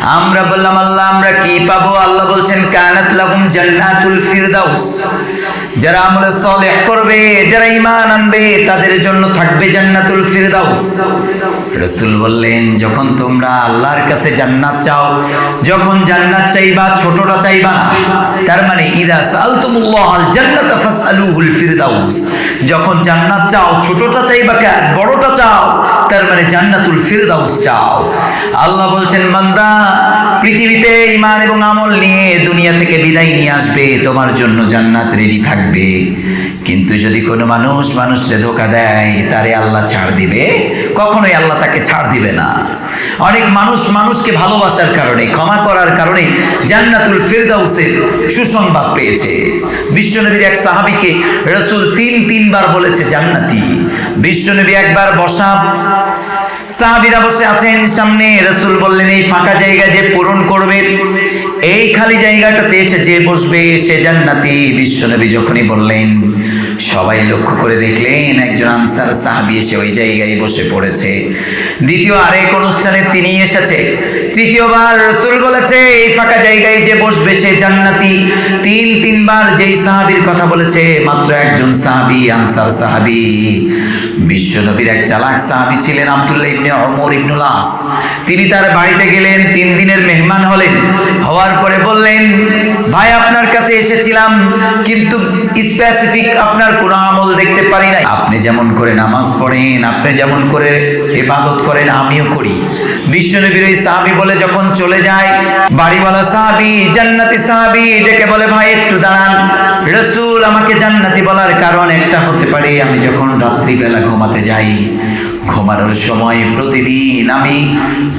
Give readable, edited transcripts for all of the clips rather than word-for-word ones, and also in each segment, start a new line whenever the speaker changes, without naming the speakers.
আমরা বললাম আল্লাহ আমরা কি পাবো? আল্লাহ বলছেন কানাত লাহুম জান্নাতুল ফিরদাউস, যারা আমলে সালেহ করবে, যারা ঈমান আনবে, তাদের জন্য থাকবে জান্নাতুল ফিরদাউস। রাসূল বললেন যখন তোমরা আল্লাহর কাছে জান্নাত চাও, যখন জান্নাত চাইবা ছোটটা চাইবা না। তার মানে ইযা সালতুমুল্লাহাল জান্নাতা ফাসআলুহুল ফিরদাউস, যখন জান্নাত চাও ছোটটা চাইবা কেন, বড়টা চাও। তার মানে জান্নাতুল ফিরদাউস চাও। আল্লাহ বলছেন বান্দা পৃথিবীতে ঈমান এবং আমল নিয়ে দুনিয়া থেকে বিদায় নিয়ে আসবে, তোমার জন্য জান্নাত রেডি থাকবে। কিন্তু যদি কোনো মানুষকে ধোঁকা দেয়, তারে আল্লাহ ছাড় দিবে? কখনোই আল্লাহ তাকে ছাড় দিবে না। অনেক মানুষকে ভালোবাসার কারণে, ক্ষমা করার কারণে জান্নাতুল ফিরদাউসের সুসংবাদ পেয়েছে। বিশ্বনবীর এক সাহাবীকে রাসূল তিনবার বলেছে জান্নাতি। বিশ্বনবী একবার বসা, সাহাবীরা বসে আছেন সামনে, রাসূল বললেন এই ফাঁকা জায়গা যে পূরণ করবে, এই খালি জায়গাটাতে এসে যে বসবে সে জান্নাতি। বিশ্বনবী যখনই বললেন, সবাই লক্ষ্য করে দেখলেন একজন আনসার সাহাবী এসে ওই জায়গায় বসে পড়েছে। দ্বিতীয় আরেক অনুষ্ঠানে তিনি এসেছে, তৃতীয়বার রাসূল বলেছে এই ফাঁকা জায়গায় যে বসবে সে জান্নাতি। তিনবার যেই সাহাবীর কথা বলেছে, মাত্র একজন সাহাবী, আনসার সাহাবী। বিশ্বনবীর এক চালাক সাহাবী ছিলেন আব্দুল্লাহ ইবনে ওমর ইবনুল আস। তিনি তার বাড়িতে গেলেন, 3 দিনের মেহমান হলেন। হওয়ার পরে বললেন, ভাই আপনার কাছে এসেছিলাম, কিন্তু স্পেসিফিক আপনার কোনো আমল দেখতে পারি নাই। আপনি যেমন করে নামাজ পড়েন, আপনি যেমন করে ইবাদত করেন, আমিও করি। বিশ্বনবীর ওই সাহাবী বলে যখন চলে যায়, বাড়িওয়ালা সাহাবী, জান্নাতি সাহাবী ডেকে বলে, ভাই একটু দাঁড়ান, রাসূল আমাকে জান্নাতি বলার কারণ একটা হতে পারে, আমি যখন রাত্রিবেলা ঘুমাতে যাই, ঘুমানোর সময় প্রতিদিন আমি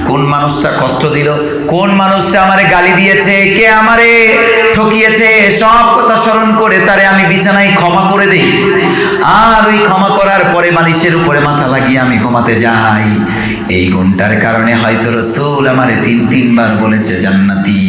কোন মানুষটা কষ্ট দিল, কোন মানুষটা আমারে গালি দিয়েছে, কে আমারে ঠকিয়েছে, সব কথা স্মরণ করে তারে আমি বিছানায় ক্ষমা করে দেই। আর ওই ক্ষমা করার পরে বালিশের উপরে মাথা লাগিয়ে আমি ঘুমাতে যাই। এই গুণটার কারণে হয়তো রাসূল আমারে 3বার বলেছে জান্নাতি।